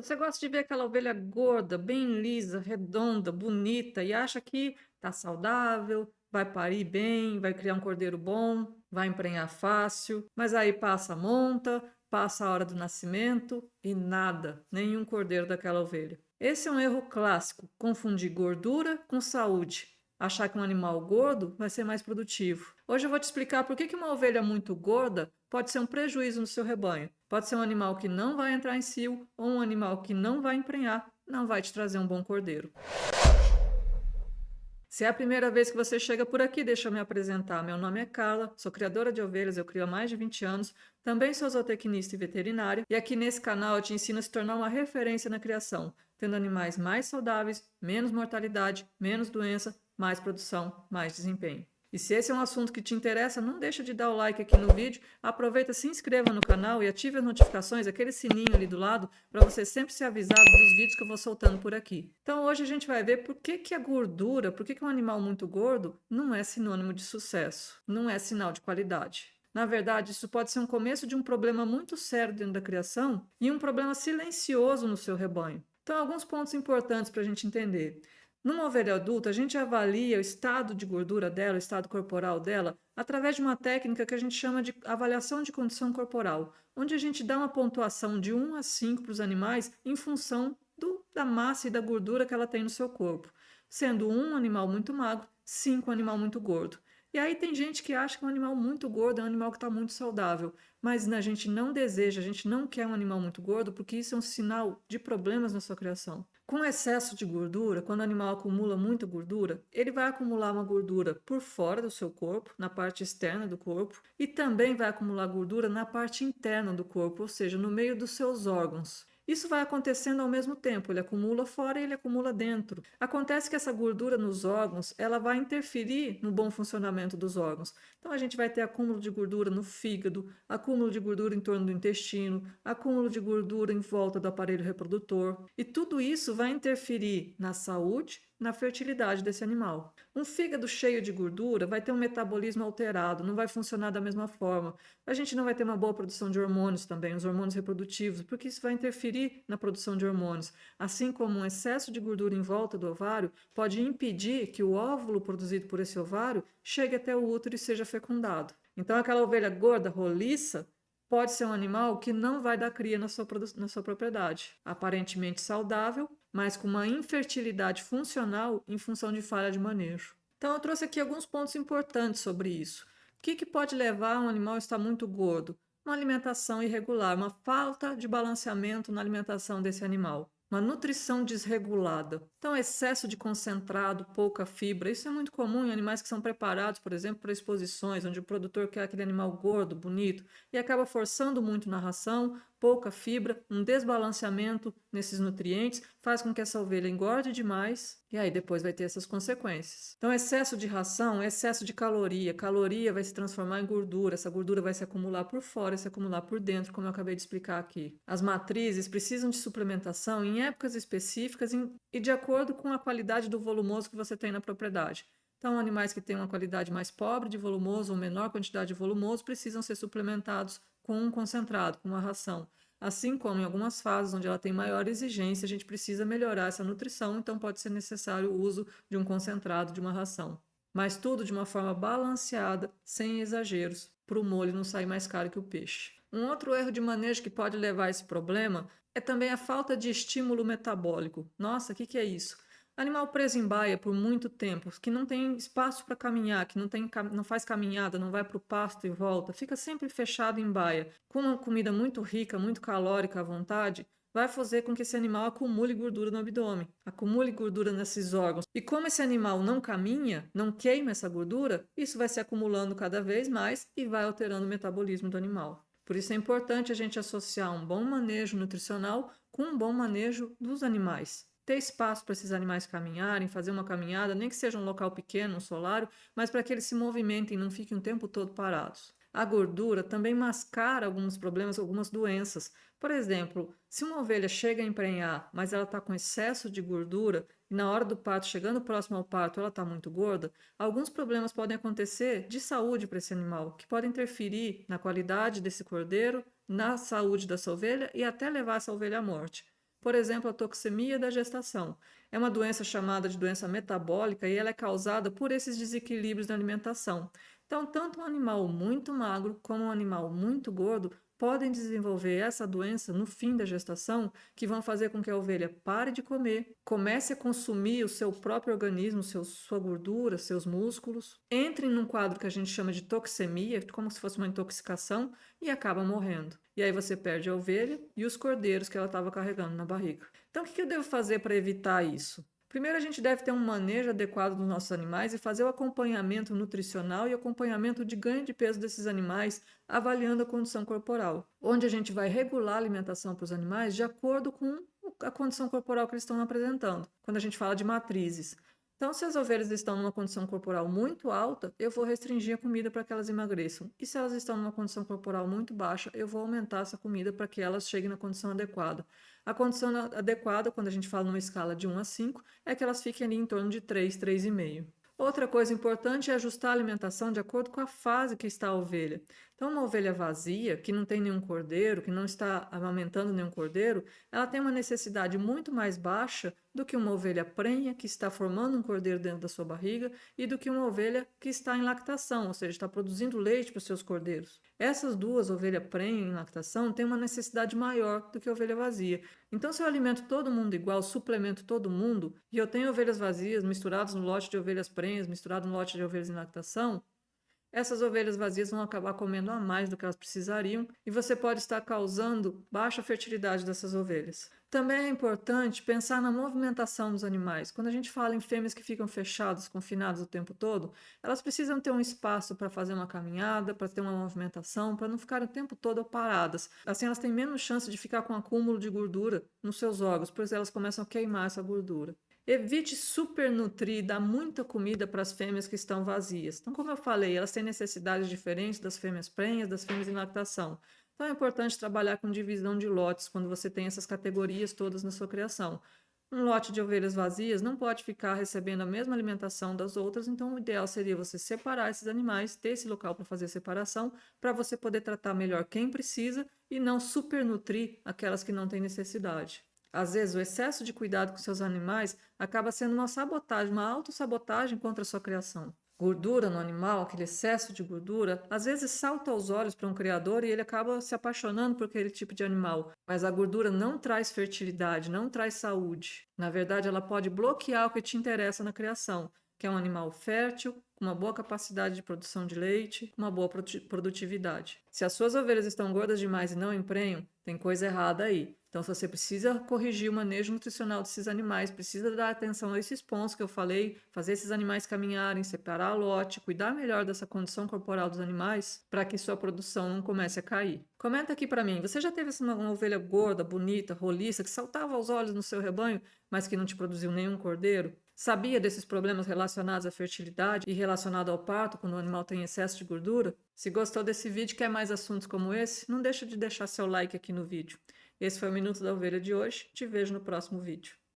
Você gosta de ver aquela ovelha gorda, bem lisa, redonda, bonita e acha que está saudável, vai parir bem, vai criar um cordeiro bom, vai emprenhar fácil, mas aí passa a monta, passa a hora do nascimento e nada, nenhum cordeiro daquela ovelha. Esse é um erro clássico, confundir gordura com saúde. Achar que um animal gordo vai ser mais produtivo. Hoje eu vou te explicar por que uma ovelha muito gorda pode ser um prejuízo no seu rebanho. Pode ser um animal que não vai entrar em cio ou um animal que não vai emprenhar, não vai te trazer um bom cordeiro. Se é a primeira vez que você chega por aqui, deixa eu me apresentar. Meu nome é Carla, sou criadora de ovelhas, eu crio há mais de 20 anos, também sou zootecnista e veterinária, e aqui nesse canal eu te ensino a se tornar uma referência na criação, tendo animais mais saudáveis, menos mortalidade, menos doença, mais produção, mais desempenho. E se esse é um assunto que te interessa, não deixa de dar o like aqui no vídeo, aproveita, se inscreva no canal e ative as notificações, aquele sininho ali do lado, para você sempre ser avisado dos vídeos que eu vou soltando por aqui. Então hoje a gente vai ver por que a gordura, por que um animal muito gordo não é sinônimo de sucesso, não é sinal de qualidade. Na verdade, isso pode ser um começo de um problema muito sério dentro da criação e um problema silencioso no seu rebanho. Então, alguns pontos importantes para a gente entender. Numa ovelha adulta, a gente avalia o estado de gordura dela, o estado corporal dela, através de uma técnica que a gente chama de avaliação de condição corporal, onde a gente dá uma pontuação de 1 a 5 para os animais em função da massa e da gordura que ela tem no seu corpo, sendo 1 animal muito magro, 5 um animal muito gordo. E aí tem gente que acha que um animal muito gordo é um animal que está muito saudável, mas a gente não deseja, a gente não quer um animal muito gordo, porque isso é um sinal de problemas na sua criação. Com excesso de gordura, quando o animal acumula muita gordura, ele vai acumular uma gordura por fora do seu corpo, na parte externa do corpo, e também vai acumular gordura na parte interna do corpo, ou seja, no meio dos seus órgãos. Isso vai acontecendo ao mesmo tempo, ele acumula fora e ele acumula dentro. Acontece que essa gordura nos órgãos, ela vai interferir no bom funcionamento dos órgãos. Então a gente vai ter acúmulo de gordura no fígado, acúmulo de gordura em torno do intestino, acúmulo de gordura em volta do aparelho reprodutor, e tudo isso vai interferir na saúde, na fertilidade desse animal. Um fígado cheio de gordura vai ter um metabolismo alterado, não vai funcionar da mesma forma. A gente não vai ter uma boa produção de hormônios também, os hormônios reprodutivos, porque isso vai interferir na produção de hormônios. Assim como um excesso de gordura em volta do ovário pode impedir que o óvulo produzido por esse ovário chegue até o útero e seja fecundado. Então, aquela ovelha gorda, roliça, pode ser um animal que não vai dar cria na sua propriedade. Aparentemente saudável, mas com uma infertilidade funcional em função de falha de manejo. Então, eu trouxe aqui alguns pontos importantes sobre isso. O que pode levar um animal a estar muito gordo? Uma alimentação irregular, uma falta de balanceamento na alimentação desse animal. Uma nutrição desregulada. Então, excesso de concentrado, pouca fibra. Isso é muito comum em animais que são preparados, por exemplo, para exposições, onde o produtor quer aquele animal gordo, bonito, e acaba forçando muito na ração, pouca fibra, um desbalanceamento nesses nutrientes, faz com que essa ovelha engorde demais e aí depois vai ter essas consequências. Então, excesso de ração, excesso de caloria. Caloria vai se transformar em gordura, essa gordura vai se acumular por fora e se acumular por dentro, como eu acabei de explicar aqui. As matrizes precisam de suplementação em épocas específicas e de acordo com a qualidade do volumoso que você tem na propriedade. Então, animais que têm uma qualidade mais pobre de volumoso ou menor quantidade de volumoso precisam ser suplementados com um concentrado, com uma ração. Assim como em algumas fases onde ela tem maior exigência, a gente precisa melhorar essa nutrição, então pode ser necessário o uso de um concentrado, de uma ração. Mas tudo de uma forma balanceada, sem exageros, para o molho não sair mais caro que o peixe. Um outro erro de manejo que pode levar a esse problema é também a falta de estímulo metabólico. Nossa, o que é isso? Animal preso em baia por muito tempo, que não tem espaço para caminhar, que não faz caminhada, não vai para o pasto e volta, fica sempre fechado em baia, com uma comida muito rica, muito calórica à vontade, vai fazer com que esse animal acumule gordura no abdômen, acumule gordura nesses órgãos. E como esse animal não caminha, não queima essa gordura, isso vai se acumulando cada vez mais e vai alterando o metabolismo do animal. Por isso é importante a gente associar um bom manejo nutricional com um bom manejo dos animais. Ter espaço para esses animais caminharem, fazer uma caminhada, nem que seja um local pequeno, um solário, mas para que eles se movimentem e não fiquem o tempo todo parados. A gordura também mascara alguns problemas, algumas doenças. Por exemplo, se uma ovelha chega a emprenhar, mas ela está com excesso de gordura, e na hora do parto, chegando próximo ao parto, ela está muito gorda, alguns problemas podem acontecer de saúde para esse animal, que podem interferir na qualidade desse cordeiro, na saúde dessa ovelha e até levar essa ovelha à morte. Por exemplo, a toxemia da gestação. É uma doença chamada de doença metabólica e ela é causada por esses desequilíbrios na alimentação. Então, tanto um animal muito magro como um animal muito gordo podem desenvolver essa doença no fim da gestação, que vão fazer com que a ovelha pare de comer, comece a consumir o seu próprio organismo, sua gordura, seus músculos, entre num quadro que a gente chama de toxemia, como se fosse uma intoxicação, e acaba morrendo. E aí você perde a ovelha e os cordeiros que ela estava carregando na barriga. Então, o que eu devo fazer para evitar isso? Primeiro, a gente deve ter um manejo adequado dos nossos animais e fazer o acompanhamento nutricional e acompanhamento de ganho de peso desses animais, avaliando a condição corporal, onde a gente vai regular a alimentação para os animais de acordo com a condição corporal que eles estão apresentando, quando a gente fala de matrizes. Então, se as ovelhas estão numa condição corporal muito alta, eu vou restringir a comida para que elas emagreçam. E se elas estão numa condição corporal muito baixa, eu vou aumentar essa comida para que elas cheguem na condição adequada. A condição adequada, quando a gente fala numa escala de 1 a 5, é que elas fiquem ali em torno de 3, 3,5. Outra coisa importante é ajustar a alimentação de acordo com a fase que está a ovelha. Então, uma ovelha vazia, que não tem nenhum cordeiro, que não está amamentando nenhum cordeiro, ela tem uma necessidade muito mais baixa do que uma ovelha prenha, que está formando um cordeiro dentro da sua barriga, e do que uma ovelha que está em lactação, ou seja, está produzindo leite para os seus cordeiros. Essas duas, ovelha prenha e em lactação, têm uma necessidade maior do que a ovelha vazia. Então, se eu alimento todo mundo igual, suplemento todo mundo, e eu tenho ovelhas vazias misturadas no lote de ovelhas prenhas, misturado no lote de ovelhas em lactação, essas ovelhas vazias vão acabar comendo a mais do que elas precisariam e você pode estar causando baixa fertilidade dessas ovelhas. Também é importante pensar na movimentação dos animais. Quando a gente fala em fêmeas que ficam fechadas, confinadas o tempo todo, elas precisam ter um espaço para fazer uma caminhada, para ter uma movimentação, para não ficarem o tempo todo paradas. Assim elas têm menos chance de ficar com acúmulo de gordura nos seus órgãos, pois elas começam a queimar essa gordura. Evite supernutrir, dar muita comida para as fêmeas que estão vazias. Então, como eu falei, elas têm necessidades diferentes das fêmeas prenhas, das fêmeas em lactação. Então, é importante trabalhar com divisão de lotes quando você tem essas categorias todas na sua criação. Um lote de ovelhas vazias não pode ficar recebendo a mesma alimentação das outras, então o ideal seria você separar esses animais, ter esse local para fazer a separação, para você poder tratar melhor quem precisa e não supernutrir aquelas que não têm necessidade. Às vezes, o excesso de cuidado com seus animais acaba sendo uma sabotagem, uma autossabotagem contra a sua criação. Gordura no animal, aquele excesso de gordura, às vezes salta aos olhos para um criador e ele acaba se apaixonando por aquele tipo de animal. Mas a gordura não traz fertilidade, não traz saúde. Na verdade, ela pode bloquear o que te interessa na criação, que é um animal fértil, com uma boa capacidade de produção de leite, uma boa produtividade. Se as suas ovelhas estão gordas demais e não emprenham, tem coisa errada aí. Então, se você precisa corrigir o manejo nutricional desses animais, precisa dar atenção a esses pontos que eu falei, fazer esses animais caminharem, separar lote, cuidar melhor dessa condição corporal dos animais, para que sua produção não comece a cair. Comenta aqui para mim, você já teve uma ovelha gorda, bonita, roliça, que saltava aos olhos no seu rebanho, mas que não te produziu nenhum cordeiro? Sabia desses problemas relacionados à fertilidade e relacionado ao parto, quando o animal tem excesso de gordura? Se gostou desse vídeo e quer mais assuntos como esse, não deixa de deixar seu like aqui no vídeo. Esse foi o Minuto da Ovelha de hoje. Te vejo no próximo vídeo.